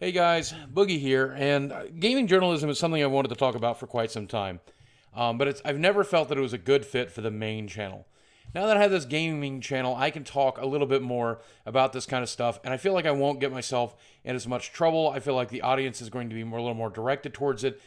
Hey guys, Boogie here, and gaming journalism is something I wanted to talk about for quite some time. But I've never felt that it was a good fit for the main channel. Now that I have this gaming channel, I can talk a little bit more about this kind of stuff, and I feel like I won't get myself in as much trouble. I feel like the audience is going to be a little more directed towards it.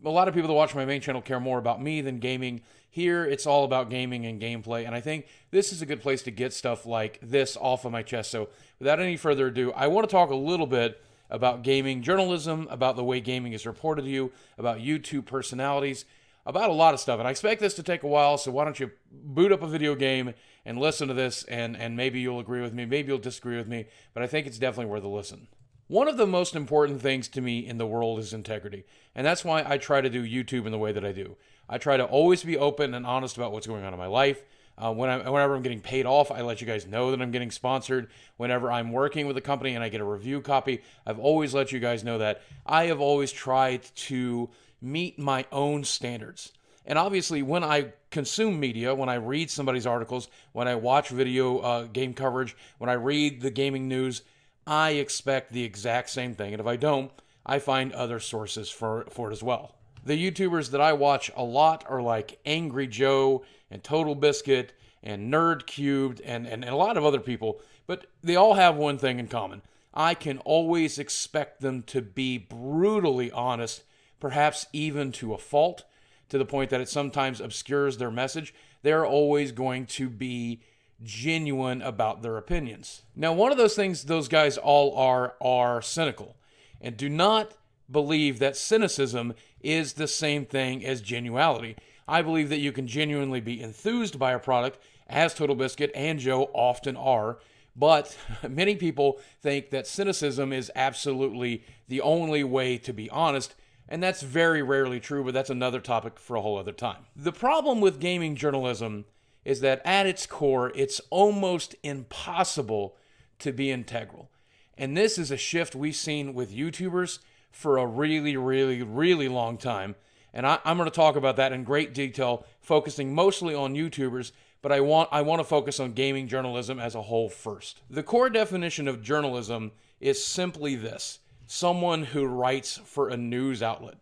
A lot of people that watch my main channel care more about me than gaming. Here, it's all about gaming and gameplay, and I think this is a good place to get stuff like this off of my chest. So, without any further ado, I want to talk a little bit about gaming journalism, about the way gaming is reported to you, about YouTube personalities, about a lot of stuff. And I expect this to take a while, so why don't you boot up a video game and listen to this, and maybe you'll agree with me, maybe you'll disagree with me, but I think it's definitely worth a listen. One of the most important things to me in the world is integrity, and that's why I try to do YouTube in the way that I do. I try to always be open and honest about what's going on in my life. Whenever I'm getting paid off, I let you guys know that I'm getting sponsored. Whenever I'm working with a company and I get a review copy, I've always let you guys know that. I have always tried to meet my own standards. And obviously, when I consume media, when I read somebody's articles, when I watch video game coverage, when I read the gaming news, I expect the exact same thing. And if I don't, I find other sources for it as well. The YouTubers that I watch a lot are like Angry Joe and Total Biscuit and Nerd Cubed and a lot of other people, but they all have one thing in common. I can always expect them to be brutally honest, perhaps even to a fault, to the point that it sometimes obscures their message. They're always going to be genuine about their opinions. Now, one of those things those guys all are cynical. And do not believe that cynicism is the same thing as genuality. I believe that you can genuinely be enthused by a product, as Total Biscuit and Joe often are, but many people think that cynicism is absolutely the only way to be honest, and that's very rarely true, but that's another topic for a whole other time. The problem with gaming journalism is that at its core, it's almost impossible to be integral. And this is a shift we've seen with YouTubers for a really, really, really long time. And I'm going to talk about that in great detail, focusing mostly on YouTubers, but I want to focus on gaming journalism as a whole first. The core definition of journalism is simply this: someone who writes for a news outlet.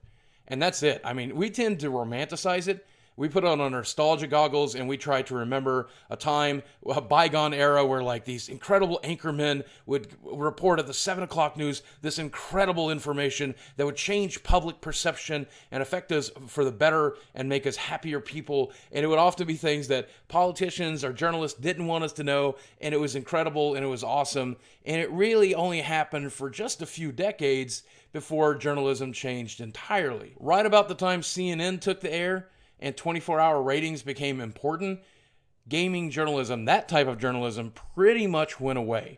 And that's it. I mean, we tend to romanticize it. We put on our nostalgia goggles and we try to remember a time, a bygone era where like these incredible anchormen would report at the 7 o'clock news this incredible information that would change public perception and affect us for the better and make us happier people. And it would often be things that politicians or journalists didn't want us to know. And it was incredible and it was awesome. And it really only happened for just a few decades before journalism changed entirely. Right about the time CNN took the air and 24-hour ratings became important, gaming journalism, that type of journalism, pretty much went away.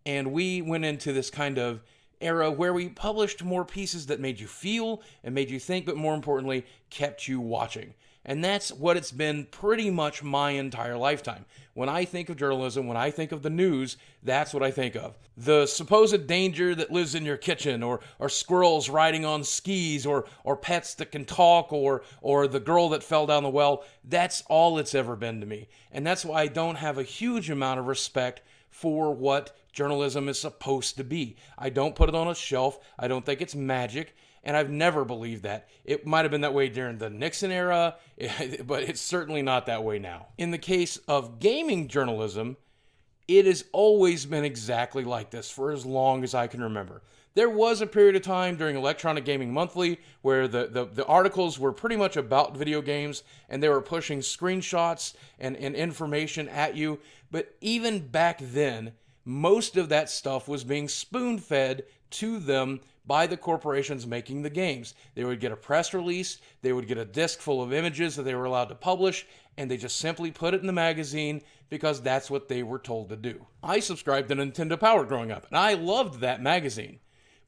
And we went into this kind of era where we published more pieces that made you feel and made you think, but more importantly, kept you watching. And that's what it's been pretty much my entire lifetime. When I think of journalism, when I think of the news, that's what I think of. The supposed danger that lives in your kitchen, or squirrels riding on skis, or pets that can talk, or the girl that fell down the well, that's all it's ever been to me. And that's why I don't have a huge amount of respect for what journalism is supposed to be. I don't put it on a shelf. I don't think it's magic. And I've never believed that. It might have been that way during the Nixon era, but it's certainly not that way now. In the case of gaming journalism, it has always been exactly like this for as long as I can remember. There was a period of time during Electronic Gaming Monthly where the articles were pretty much about video games and they were pushing screenshots and information at you. But even back then, most of that stuff was being spoon-fed to them by the corporations making the games. They would get a press release, they would get a disc full of images that they were allowed to publish, and they just simply put it in the magazine because that's what they were told to do. I subscribed to Nintendo Power growing up, and I loved that magazine.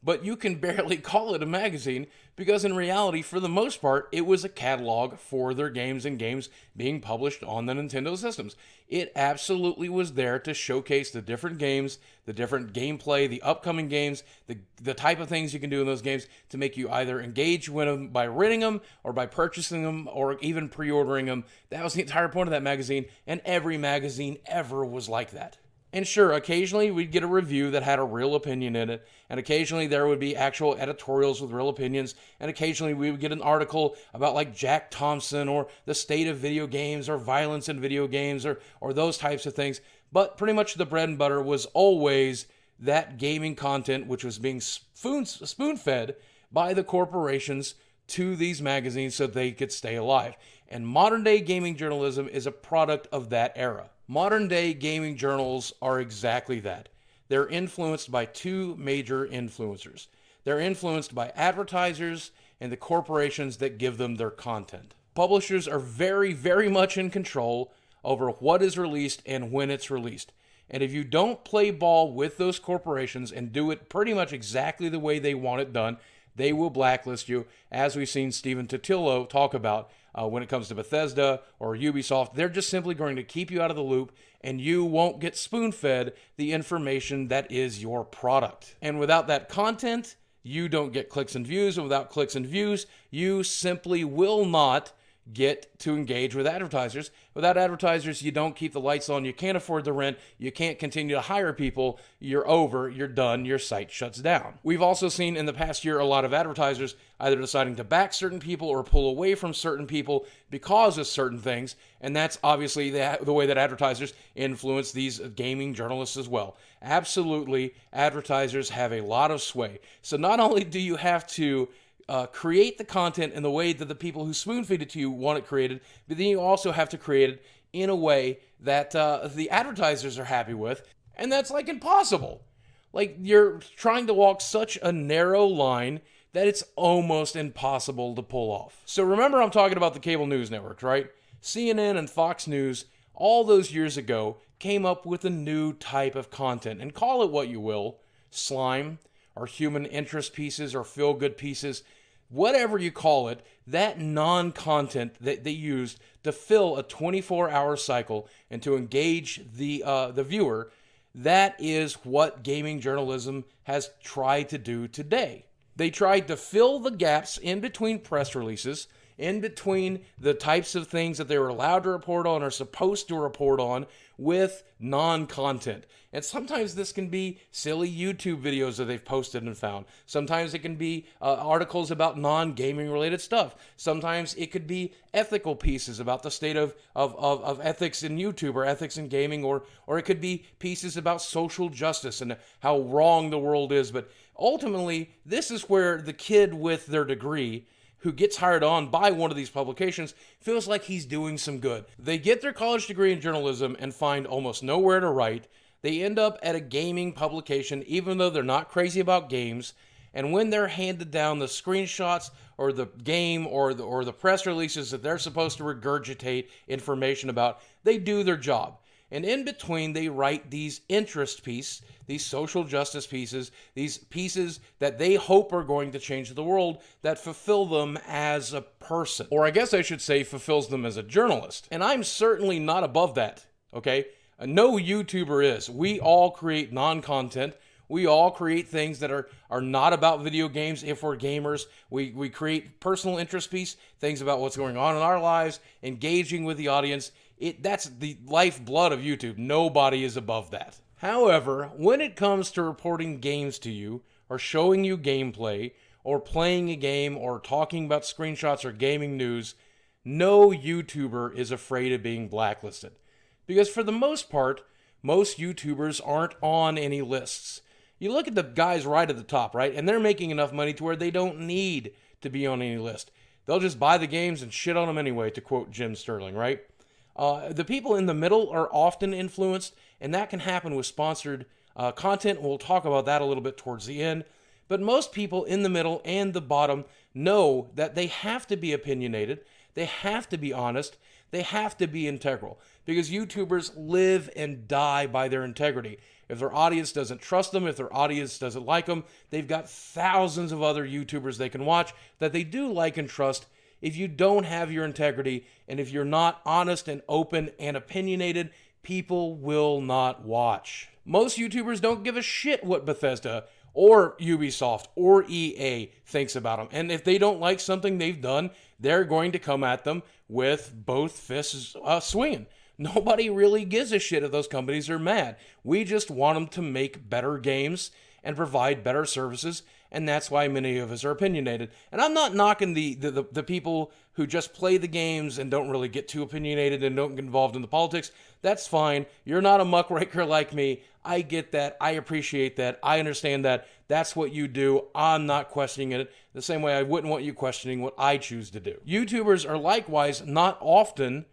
But you can barely call it a magazine because in reality, for the most part, it was a catalog for their games and games being published on the Nintendo systems. It absolutely was there to showcase the different games, the different gameplay, the upcoming games, the type of things you can do in those games to make you either engage with them by renting them or by purchasing them or even pre-ordering them. That was the entire point of that magazine, and every magazine ever was like that. And sure, occasionally we'd get a review that had a real opinion in it, and occasionally there would be actual editorials with real opinions, and occasionally we would get an article about like Jack Thompson or the state of video games or violence in video games or those types of things. But pretty much the bread and butter was always that gaming content which was being spoon-fed by the corporations to these magazines so they could stay alive. And modern day gaming journalism is a product of that era. Modern day gaming journals are exactly that. They're influenced by two major influencers. They're influenced by advertisers and the corporations that give them their content. Publishers are very, very much in control over what is released and when it's released. And if you don't play ball with those corporations and do it pretty much exactly the way they want it done, they will blacklist you, as we've seen Stephen Totilo talk about when it comes to Bethesda or Ubisoft. They're just simply going to keep you out of the loop, and you won't get spoon-fed the information that is your product. And without that content, you don't get clicks and views, and without clicks and views, you simply will not get to engage with advertisers. Without advertisers, you don't keep the lights on, you can't afford the rent, you can't continue to hire people, you're over, you're done, your site shuts down. We've also seen in the past year a lot of advertisers either deciding to back certain people or pull away from certain people because of certain things, and that's obviously the way that advertisers influence these gaming journalists as well. Absolutely, advertisers have a lot of sway. So not only do you have to create the content in the way that the people who spoon feed it to you want it created, but then you also have to create it in a way that the advertisers are happy with, and that's like impossible. Like, you're trying to walk such a narrow line that it's almost impossible to pull off. So remember, I'm talking about the cable news networks, right? CNN and Fox News, all those years ago, came up with a new type of content, and call it what you will, slime, or human interest pieces, or feel-good pieces, whatever you call it, that non-content that they used to fill a 24-hour cycle and to engage the viewer, that is what gaming journalism has tried to do today. They tried to fill the gaps in between press releases, in between the types of things that they were allowed to report on or supposed to report on, with non-content. And sometimes this can be silly YouTube videos that they've posted and found. Sometimes it can be articles about non-gaming related stuff. Sometimes it could be ethical pieces about the state of ethics in YouTube or ethics in gaming, or it could be pieces about social justice and how wrong the world is. But ultimately, this is where the kid with their degree who gets hired on by one of these publications feels like he's doing some good. They get their college degree in journalism and find almost nowhere to write. They end up at a gaming publication, even though they're not crazy about games. And when they're handed down the screenshots or the game or the press releases that they're supposed to regurgitate information about, they do their job. And in between, they write these interest pieces, these social justice pieces, these pieces that they hope are going to change the world, that fulfill them as a person. Or I guess I should say fulfills them as a journalist. And I'm certainly not above that, okay? No YouTuber is. We all create non-content. We all create things that are not about video games if we're gamers. We create personal interest piece, things about what's going on in our lives, engaging with the audience. That's the lifeblood of YouTube. Nobody is above that. However, when it comes to reporting games to you, or showing you gameplay, or playing a game, or talking about screenshots or gaming news, no YouTuber is afraid of being blacklisted. Because for the most part, most YouTubers aren't on any lists. You look at the guys right at the top, right? And they're making enough money to where they don't need to be on any list. They'll just buy the games and shit on them anyway, to quote Jim Sterling, right? The people in the middle are often influenced, and that can happen with sponsored content. We'll talk about that a little bit towards the end. But most people in the middle and the bottom know that they have to be opinionated, they have to be honest, they have to be integral, because YouTubers live and die by their integrity. If their audience doesn't trust them, if their audience doesn't like them, they've got thousands of other YouTubers they can watch that they do like and trust. If you don't have your integrity, and if you're not honest and open and opinionated, people will not watch. Most YouTubers don't give a shit what Bethesda or Ubisoft or EA thinks about them. And if they don't like something they've done, they're going to come at them with both fists swinging. Nobody really gives a shit if those companies are mad. We just want them to make better games and provide better services, and that's why many of us are opinionated. And I'm not knocking the people who just play the games and don't really get too opinionated and don't get involved in the politics. That's fine. You're not a muckraker like me. I get that. I appreciate that. I understand that. That's what you do. I'm not questioning it the same way I wouldn't want you questioning what I choose to do. YouTubers are likewise not often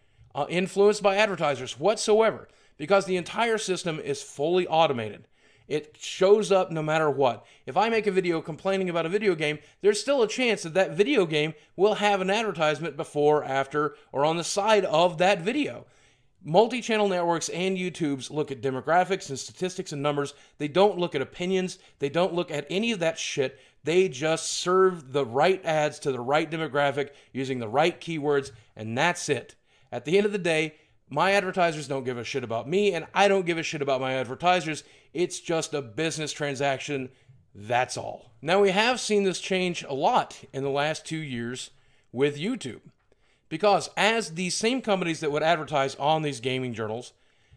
influenced by advertisers whatsoever, because the entire system is fully automated. It shows up no matter what. If I make a video complaining about a video game, there's still a chance that that video game will have an advertisement before, after, or on the side of that video. Multi-channel networks and YouTubes look at demographics and statistics and numbers. They don't look at opinions. They don't look at any of that shit. They just serve the right ads to the right demographic using the right keywords, and that's it. At the end of the day, my advertisers don't give a shit about me, and I don't give a shit about my advertisers. It's just a business transaction. That's all. Now, we have seen this change a lot in the last 2 years with YouTube, because as these same companies that would advertise on these gaming journals,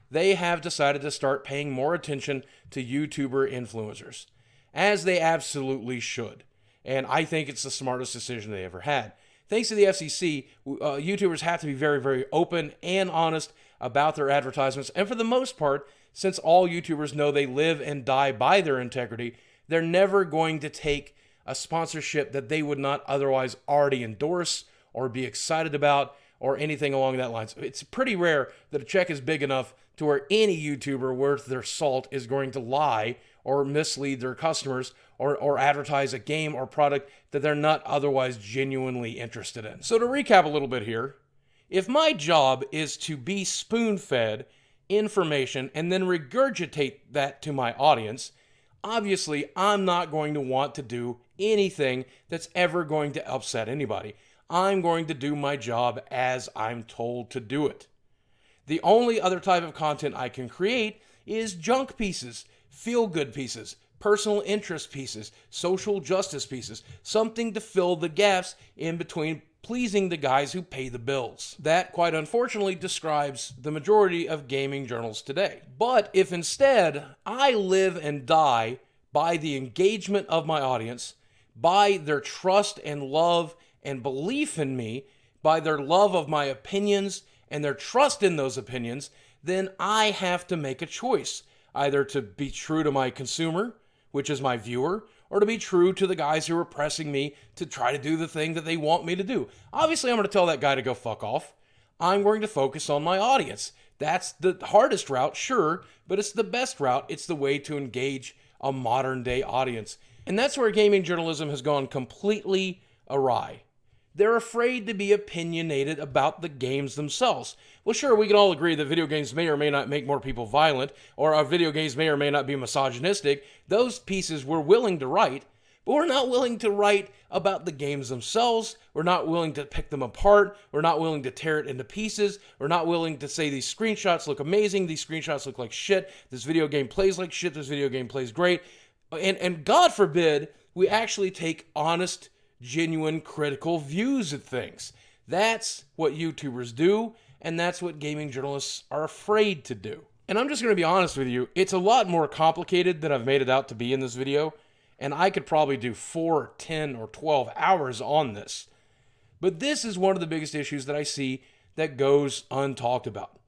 they have decided to start paying more attention to YouTuber influencers, as they absolutely should. And I think it's the smartest decision they ever had. Thanks to the FCC, YouTubers have to be very, very open and honest about their advertisements. And for the most part, since all YouTubers know they live and die by their integrity, they're never going to take a sponsorship that they would not otherwise already endorse or be excited about or anything along that line. So it's pretty rare that a check is big enough to where any YouTuber worth their salt is going to lie or mislead their customers or advertise a game or product that they're not otherwise genuinely interested in. So to recap a little bit here, if my job is to be spoon-fed information and then regurgitate that to my audience, obviously I'm not going to want to do anything that's ever going to upset anybody. I'm going to do my job as I'm told to do it. The only other type of content I can create is junk pieces, feel-good pieces, personal interest pieces, social justice pieces, something to fill the gaps in between pleasing the guys who pay the bills. That, quite unfortunately, describes the majority of gaming journals today. But if instead I live and die by the engagement of my audience, by their trust and love and belief in me, by their love of my opinions and their trust in those opinions, then I have to make a choice, either to be true to my consumer, which is my viewer, or to be true to the guys who are pressing me to try to do the thing that they want me to do. Obviously, I'm going to tell that guy to go fuck off. I'm going to focus on my audience. That's the hardest route, sure, but it's the best route. It's the way to engage a modern day audience. And that's where gaming journalism has gone completely awry. They're afraid to be opinionated about the games themselves. Well, sure, we can all agree that video games may or may not make more people violent, or our video games may or may not be misogynistic. Those pieces we're willing to write, but we're not willing to write about the games themselves. We're not willing to pick them apart. We're not willing to tear it into pieces. We're not willing to say these screenshots look amazing. These screenshots look like shit. This video game plays like shit. This video game plays great. And God forbid we actually take honest, genuine, critical views of things. That's what YouTubers do, and that's what gaming journalists are afraid to do. And I'm just going to be honest with you, it's a lot more complicated than I've made it out to be in this video, and I could probably do 4, 10, or 12 hours on this. But this is one of the biggest issues that I see that goes untalked about.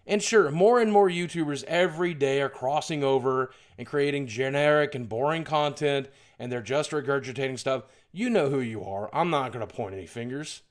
And sure, more and more YouTubers every day are crossing over and creating generic and boring content, and they're just regurgitating stuff. You know who you are. I'm not going to point any fingers.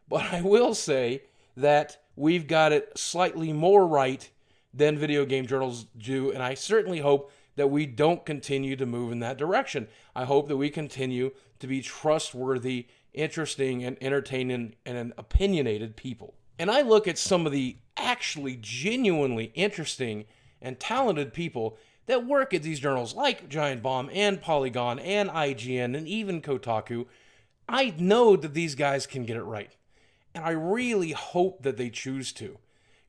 But I will say that we've got it slightly more right than video game journals do, and I certainly hope that we don't continue to move in that direction. I hope that we continue to be trustworthy, interesting, and entertaining and opinionated people. And I look at some of the actually genuinely interesting and talented people that work at these journals like Giant Bomb and Polygon and IGN and even Kotaku. I know that these guys can get it right. And I really hope that they choose to.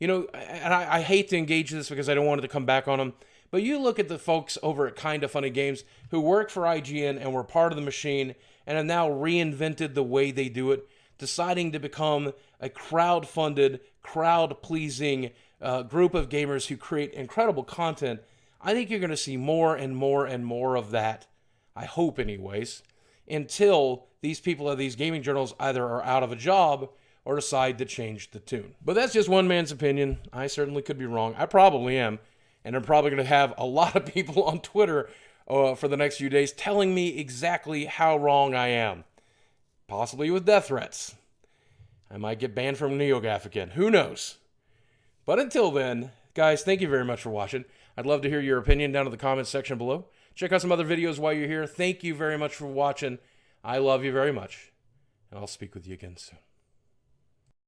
You know, and I hate to engage this because I don't want it to come back on them, but you look at the folks over at Kinda Funny Games who work for IGN and were part of the machine and have now reinvented the way they do it, deciding to become a crowd-funded, crowd-pleasing group of gamers who create incredible content, I think you're going to see more and more and more of that, I hope anyways, until these people at these gaming journals either are out of a job or decide to change the tune. But that's just one man's opinion. I certainly could be wrong. I probably am. And I'm probably going to have a lot of people on Twitter for the next few days telling me exactly how wrong I am. Possibly with death threats. I might get banned from NeoGAF again. Who knows? But until then, guys, thank you very much for watching. I'd love to hear your opinion down in the comments section below. Check out some other videos while you're here. Thank you very much for watching. I love you very much. And I'll speak with you again soon.